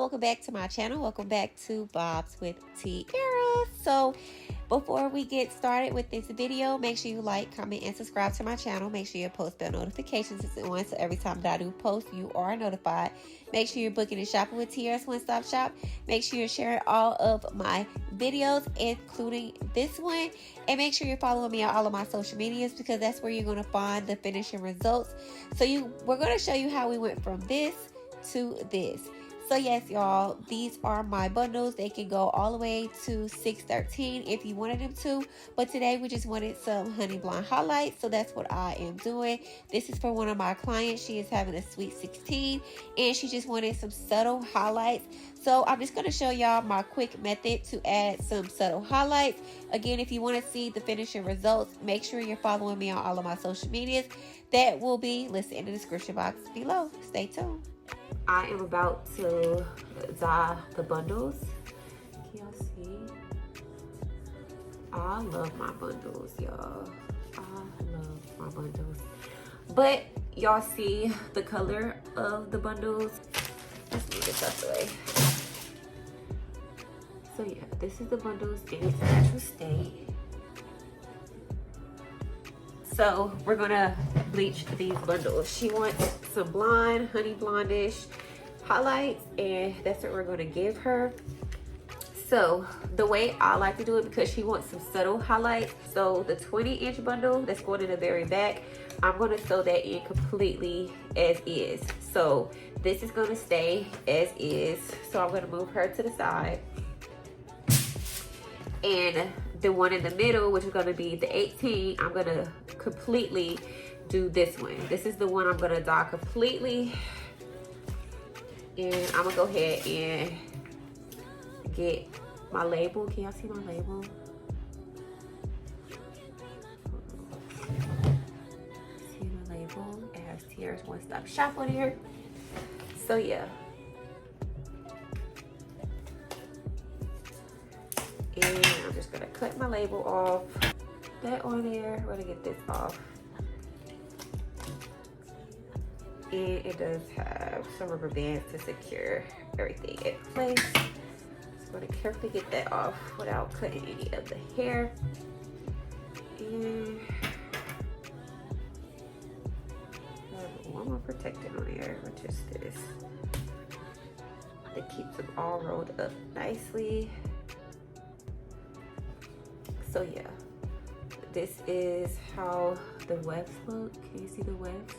welcome back to my channel. Welcome back to Bob's with Tiara. So before we get started with this video, make sure you like, comment, and subscribe to my channel. Make sure your post bell notifications is on, so every time that I do post, you are notified. Make sure you're booking and shopping with Tiara's One Stop Shop. Make sure you're sharing all of my videos, including this one. And make sure you're following me on all of my social medias, because that's where you're going to find the finishing results. So we're going to show you how we went from this to this. So yes, y'all, these are my bundles. They can go all the way to 613 if you wanted them to, but today we just wanted some honey blonde highlights, so that's what I am doing. This is for one of my clients. She is having a sweet 16 and she just wanted some subtle highlights. So I'm just going to show y'all my quick method to add some subtle highlights. Again, if you want to see the finishing results, make sure you're following me on all of my social medias. That will be listed in the description box below. Stay tuned. I am about to dye the bundles. Can y'all see? I love my bundles, y'all. I love my bundles. But y'all see the color of the bundles. Let's move this out the way. So yeah, this is the bundles in its natural state. So we're gonna bleach these bundles. She wants some blonde, honey blondish highlights, and that's what we're gonna give her. So the way I like to do it, because she wants some subtle highlights, so the 20-inch bundle that's going in the very back, I'm gonna sew that in completely as is. So this is gonna stay as is. So I'm gonna move her to the side. And the one in the middle, which is gonna be the 18, I'm gonna completely do this one. This is the one I'm gonna dye completely. And I'm gonna go ahead and get my label. Can y'all see my label? See the label? It has Tiara's One Stop Shop on here. So yeah. And I'm just gonna cut my label off. That on there, we're gonna get this off. And it does have some rubber bands to secure everything in place. So I'm gonna carefully get that off without cutting any of the hair. And I have one more protectant on there, which is this. That keeps them all rolled up nicely. So yeah, this is how the wefts look. Can you see the wefts?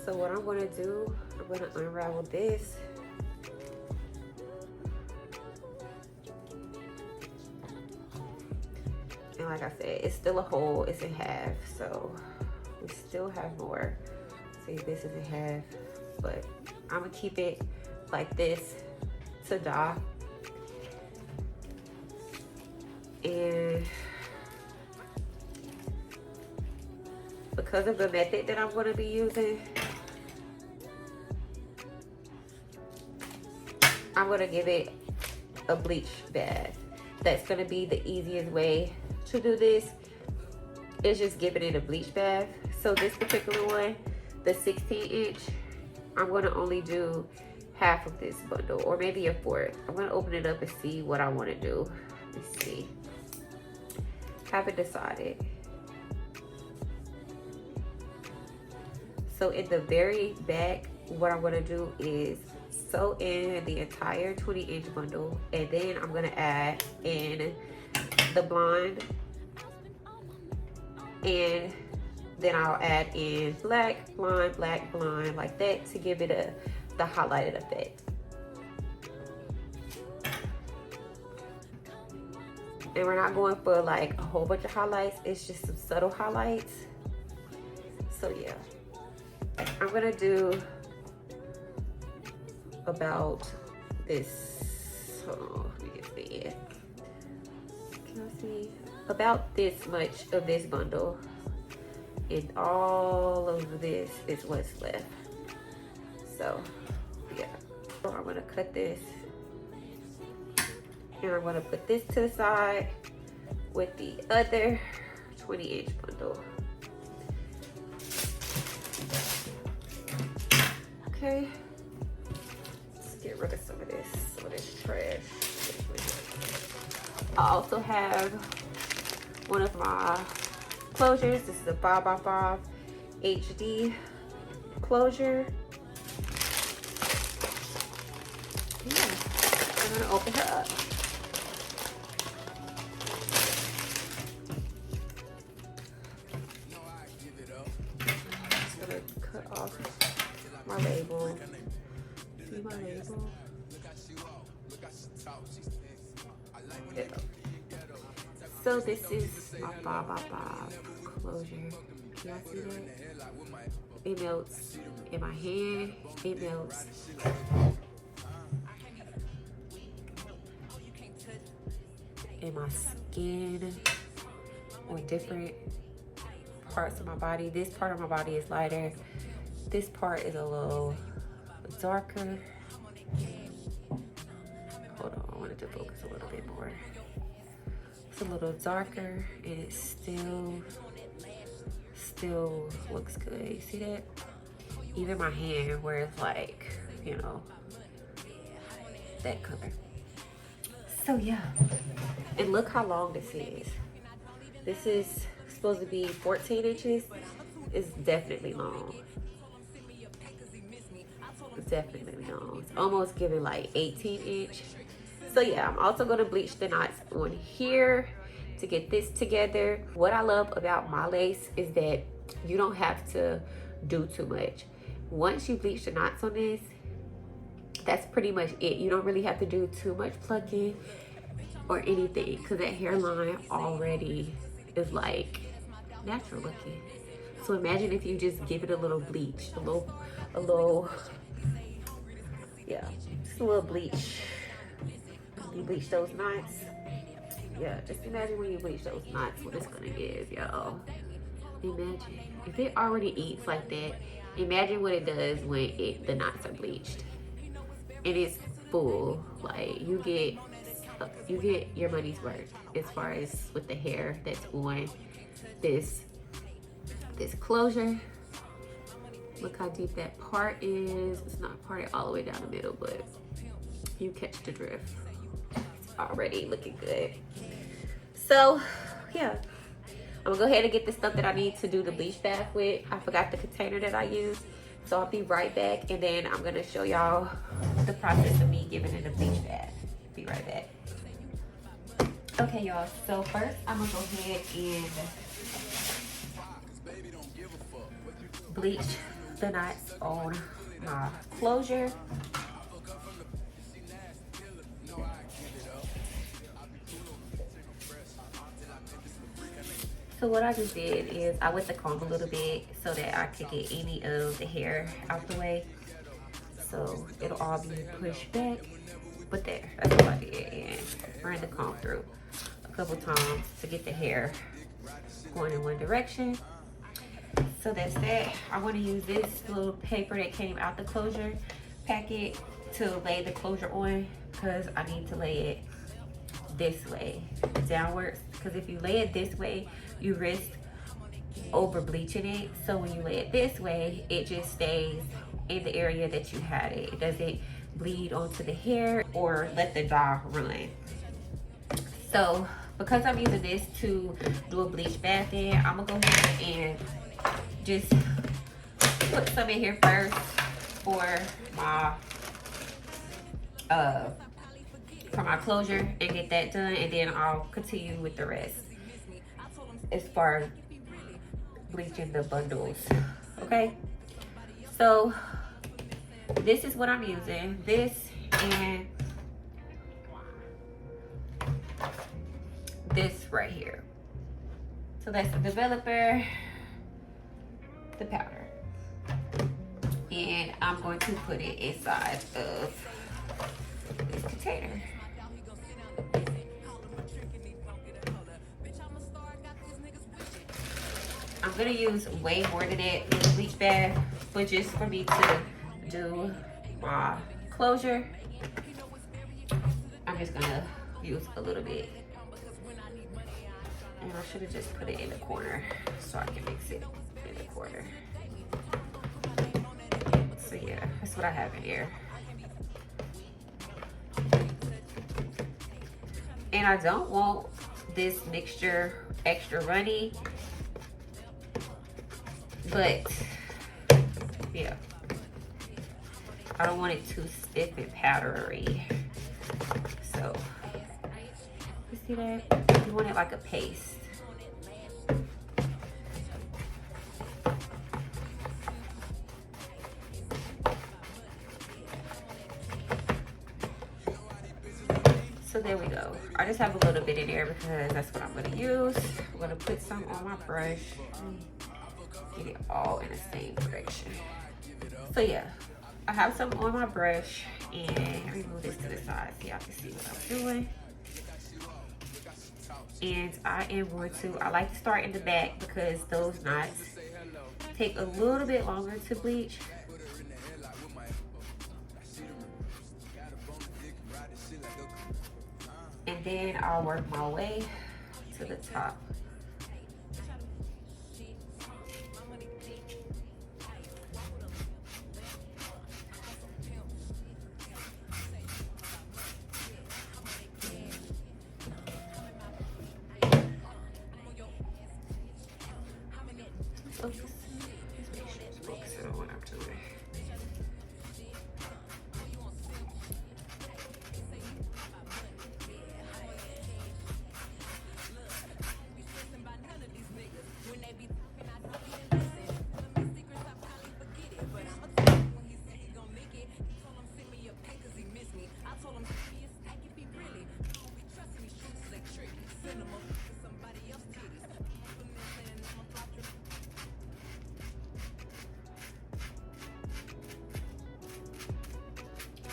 So what I'm gonna do, I'm gonna unravel this. And like I said, it's still a whole, it's in half, so we still have more. See, this is in half, but I'm gonna keep it like this to dye. And because of the method that I'm gonna be using, I'm gonna give it a bleach bath. That's gonna be the easiest way to do this, is just giving it a bleach bath. So this particular one, the 16-inch, I'm gonna only do half of this bundle, or maybe a fourth. I'm gonna open it up and see what I wanna do. Let's see. Haven't decided. So in the very back, what I'm gonna do is sew in the entire 20-inch bundle, and then I'm gonna add in the blonde, and then I'll add in black, blonde, like that, to give it the highlighted effect. And we're not going for like a whole bunch of highlights, it's just some subtle highlights. So yeah, I'm gonna do about this, hold on, let me get the, can I see? About this much of this bundle, and all of this is what's left. So yeah, so I'm gonna cut this And I'm gonna put this to the side with the other 20-inch bundle. Okay, let's get rid of some of this trash. I also have one of my closures. This is a 5x5 HD closure. Yeah, I'm gonna open her up. I'm gonna cut off my label. See my label? Yeah. So this is my 5x5 closure. Can y'all see that? It melts in my hand. It melts in my skin on different parts of my body. This part of my body is lighter. This part is a little darker. Hold on, I wanted to focus a little bit more. It's a little darker and it still looks good. You see that? Even my hand where it's like, you know, that color. So yeah, and look how long this is. This is supposed to be 14 inches. It's definitely long. It's definitely long. It's almost giving like 18-inch. So yeah, I'm also gonna bleach the knots on here to get this together. What I love about my lace is that you don't have to do too much. Once you bleach the knots on this, that's pretty much it. You don't really have to do too much plucking or anything because that hairline already is like natural looking. So imagine if you just give it a little bleach, a little, yeah, just a little bleach. You bleach those knots. Yeah, just imagine when you bleach those knots, what it's gonna give, y'all. Imagine if it already eats like that. Imagine what it does when the knots are bleached and it's full. Like you get your money's worth as far as with the hair that's on this closure. Look how deep that part is. It's not parted all the way down the middle, but you catch the drift. It's already looking good. So yeah, I'm gonna go ahead and get the stuff that I need to do the bleach bath with. I forgot the container that I used, so I'll be right back, and then I'm gonna show y'all the process of me giving it a bleach bath. Be right back. Okay, y'all, so first I'm gonna go ahead and bleach the knots on my closure. So what I just did is I wet the comb a little bit so that I could get any of the hair out the way. So it'll all be pushed back. But there, that's what I did. And ran the comb through a couple times to get the hair going in one direction. So that's that. I want to use this little paper that came out the closure packet to lay the closure on, because I need to lay it this way, downwards. Because if you lay it this way, you risk over bleaching it. So when you lay it this way, it just stays in the area that you had it. It doesn't bleed onto the hair or let the dye run. So because I'm using this to do a bleach bath in, I'm gonna go ahead and just put some in here first for my closure and get that done, and then I'll continue with the rest as far as bleaching the bundles. Okay, so this is what I'm using, this and this right here. So that's the developer, the powder, and I'm going to put it inside of this container. I'm gonna use way more than that in the bleach bath, but just for me to do my closure, I'm just gonna use a little bit. And I should have just put it in the corner so I can mix it in the corner. So yeah, that's what I have in here. And I don't want this mixture extra runny, but yeah, I don't want it too stiff and powdery. So you see that? You want it like a paste. So there we go. I just have a little bit in there because that's what I'm gonna use. I'm gonna put some on my brush. Get it all in the same direction. So yeah, I have some on my brush, and let me move this to the side so y'all can see what I'm doing. And I am going to, I like to start in the back because those knots take a little bit longer to bleach. And then I'll work my way to the top. Focus on what I'm doing.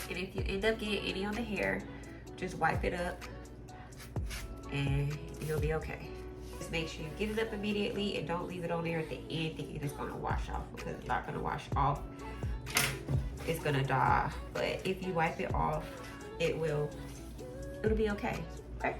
And if you end up getting any on the hair, just wipe it up and you'll be okay. Just make sure you get it up immediately and don't leave it on there at the end thinking it's gonna wash off, because it's not gonna wash off. It's gonna die. But if you wipe it off, it'll be okay. Okay?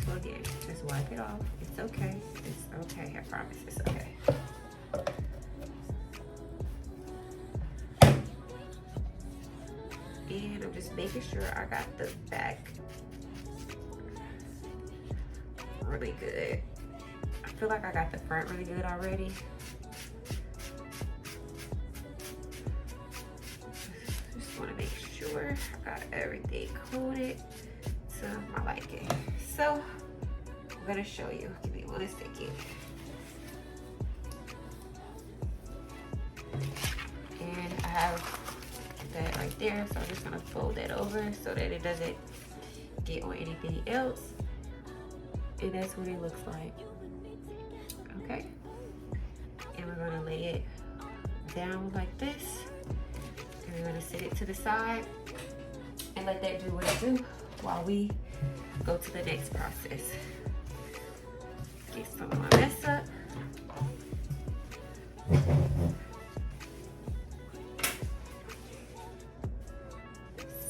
So again, just wipe it off. It's okay. It's okay. I promise it's okay. And I'm just making sure I got the back really good. I feel like I got the front really good already. Just want to make sure I got everything coated to my liking. So I'm gonna show you. Give me 1 second. And I have that right there, so I'm just gonna fold that over so that it doesn't get on anything else. And that's what it looks like. Okay, and we're gonna lay it down like this, and we're gonna set it to the side and let that do what it do while we go to the next process. Get some of my mess up.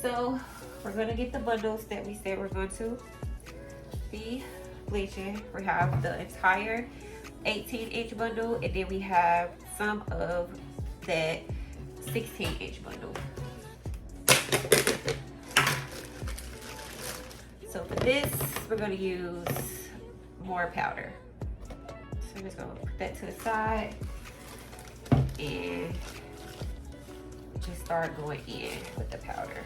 So we're gonna get the bundles that we said we're going to be bleaching. We have the entire 18-inch bundle, and then we have some of that 16-inch bundle. So for this, we're gonna use more powder. So I'm just gonna put that to the side and just start going in with the powder.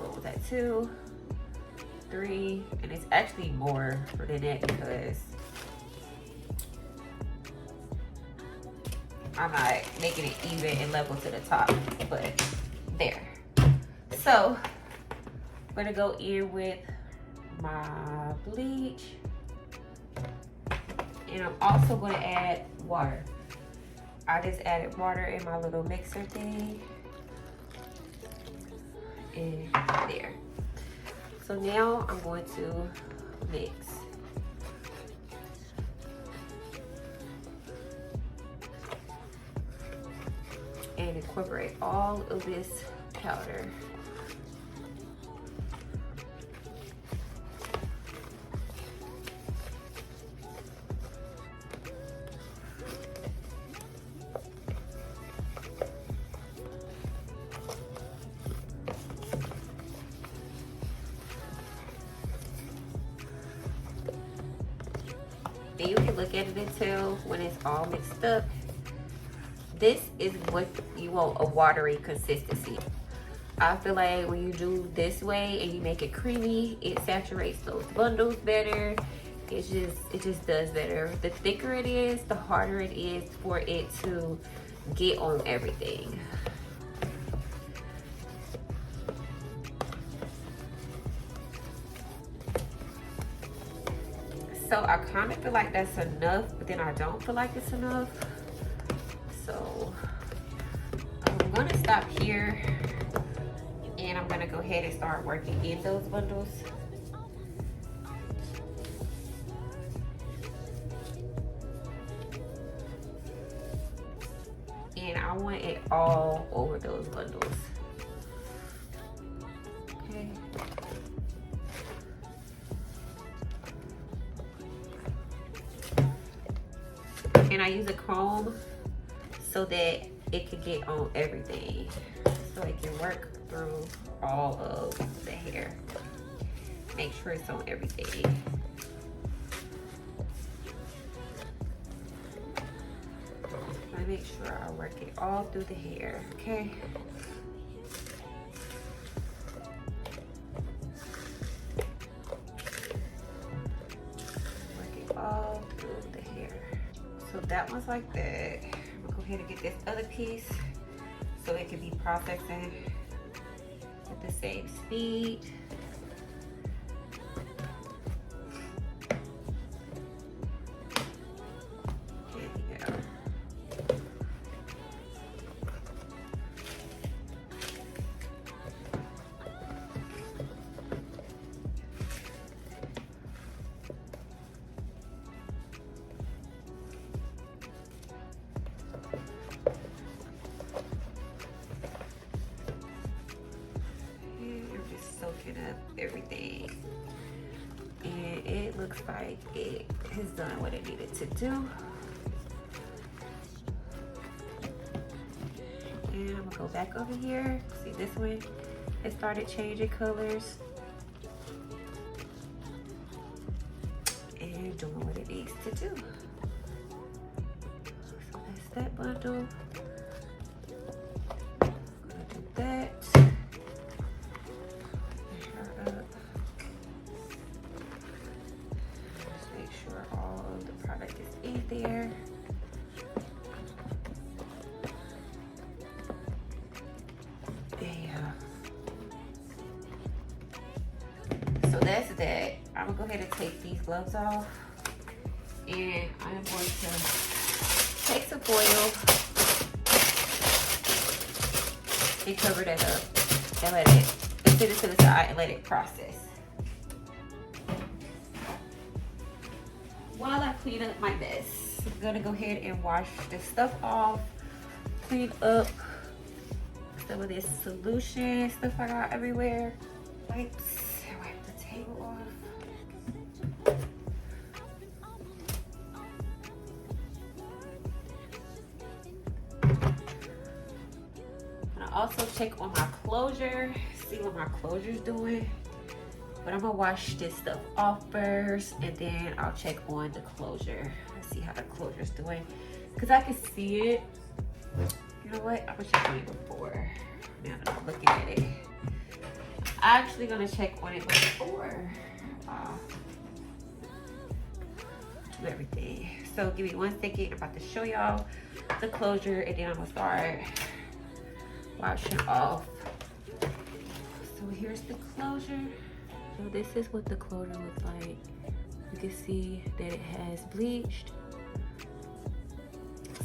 Roll that 2, 3, and it's actually more than that because I'm not making it even and level to the top, but there. So I'm gonna go in with my bleach And I'm also going to add water. I just added water in my little mixer thing. And there. So now I'm going to mix. And incorporate all of this powder. And you can look at it and tell when it's all mixed up. This is what you want, a watery consistency. I feel like when you do this way and you make it creamy, it saturates those bundles better. It just does better. The thicker it is, the harder it is for it to get on everything. So I kind of feel like that's enough, but then I don't feel like it's enough. So I'm gonna stop here and I'm gonna go ahead and start working in those bundles. And I want it all over those bundles. Okay. And I use a comb so that it can get on everything. So it can work through all of the hair. Make sure it's on everything. I make sure I work it all through the hair, okay? Work it all through the hair. So that one's like that. I'm gonna go ahead and get this other piece so it can be processing at the same speed. There you go. Soaking up everything, and it looks like it has done what it needed to do. And I'm gonna go back over here. See, this one, it started changing colors and doing what it needs to do. So that's that bundle. I'm gonna do that. There. Yeah. So that's that. I'm gonna go ahead and take these gloves off, and I'm going to take some foil and cover that up and let it sit it to the side and let it process. While I clean up my mess, I'm gonna go ahead and wash this stuff off, clean up some of this solution stuff I got everywhere. Wipe the table off. And I also check on my closure, see what my closure's doing. But I'm gonna wash this stuff off first, and then I'll check on the closure. Let's see how the closure's doing, because I can see it. You know what? I'm gonna check on it before. Now that I'm looking at it, I'm actually gonna check on it before do everything. So give me 1 second. I'm about to show y'all the closure, and then I'm gonna start washing off. So here's the closure. So this is what the closure looks like. You can see that it has bleached.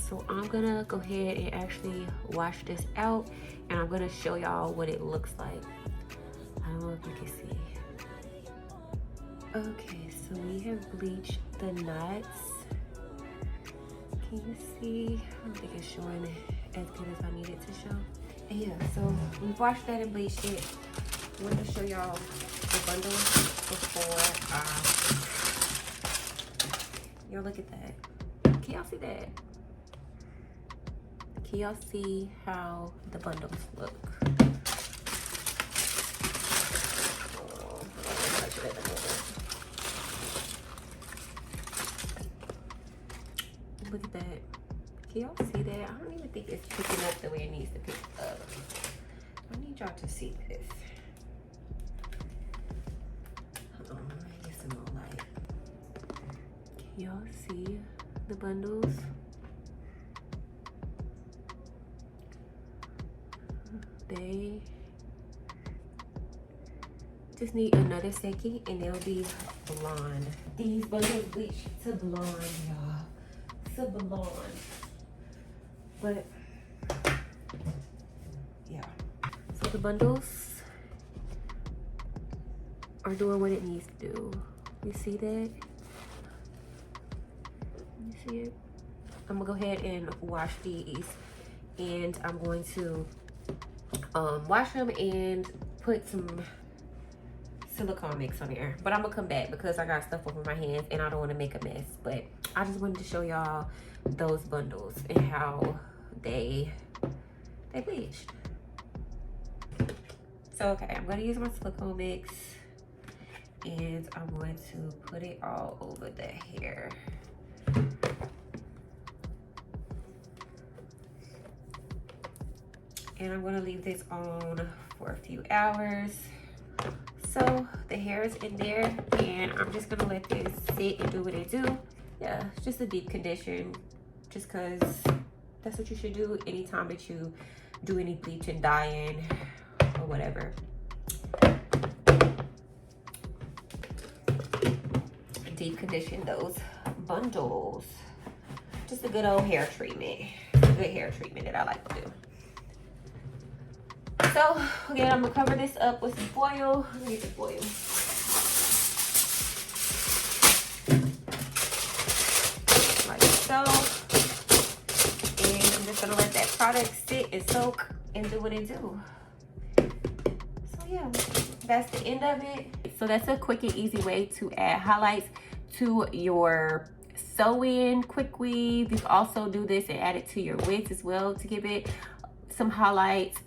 So I'm gonna go ahead and actually wash this out, and I'm gonna show y'all what it looks like. I don't know if you can see. Okay, so we have bleached the knots. Can you see? I don't think it's showing as good as I need it to show. And yeah, so we've washed that and bleached it. I wanted to show y'all the bundle before. Y'all look at that. Can y'all see that? Can y'all see how the bundles look? Oh, look at that. Can y'all see that? I don't even think it's picking up the way it needs to pick up. I need y'all to see this. Hold on, let me get some more light. Can y'all see the bundles? They just need another second and they'll be blonde. These bundles bleach to blonde, y'all. To blonde. But yeah. So the bundles are doing what it needs to do. You see that? You see it? I'm gonna go ahead and wash these, and I'm going to wash them and put some silicone mix on there. But I'm gonna come back because I got stuff over my hands and I don't want to make a mess. But I just wanted to show y'all those bundles and how they bleached. So okay, I'm gonna use my silicone mix and I'm going to put it all over the hair. And I'm gonna leave this on for a few hours. So the hair is in there and I'm just gonna let this sit and do what it do. Yeah, it's just a deep condition, just cause that's what you should do anytime that you do any bleaching, dyeing, or whatever. Deep condition those bundles. Just a good old hair treatment. A good hair treatment that I like to do. So again, I'm gonna cover this up with some foil. Let me get the foil. Like so. And I'm just gonna let that product sit and soak and do what it do. So yeah, that's the end of it. So that's a quick and easy way to add highlights to your sew-in quick weave. You can also do this and add it to your wigs as well to give it some highlights.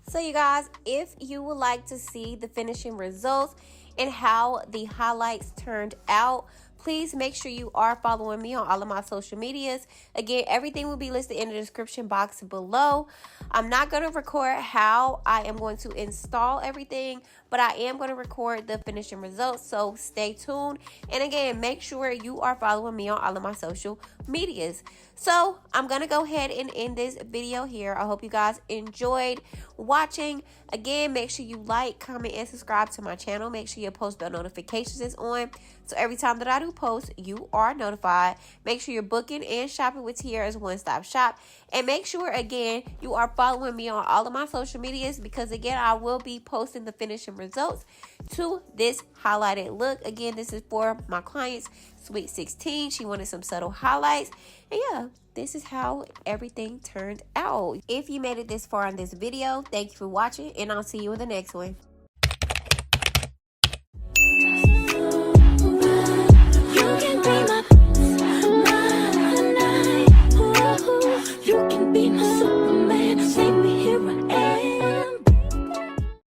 So you guys, if you would like to see the finishing results and how the highlights turned out, please make sure you are following me on all of my social medias. Again, everything will be listed in the description box below. I'm not going to record how I am going to install everything, but I am going to record the finishing results, so stay tuned. And again, make sure you are following me on all of my social medias. So I'm going to go ahead and end this video here. I hope you guys enjoyed watching. Again, make sure you like, comment, and subscribe to my channel. Make sure your post bell notifications is on, so every time that I do post, you are notified. Make sure you're booking and shopping with Tiara's one-stop shop. And make sure, again, you are following me on all of my social medias, because, again, I will be posting the finishing results to this highlighted look. Again, this is for my client's Sweet 16. She wanted some subtle highlights. And, yeah, this is how everything turned out. If you made it this far in this video, thank you for watching, and I'll see you in the next one.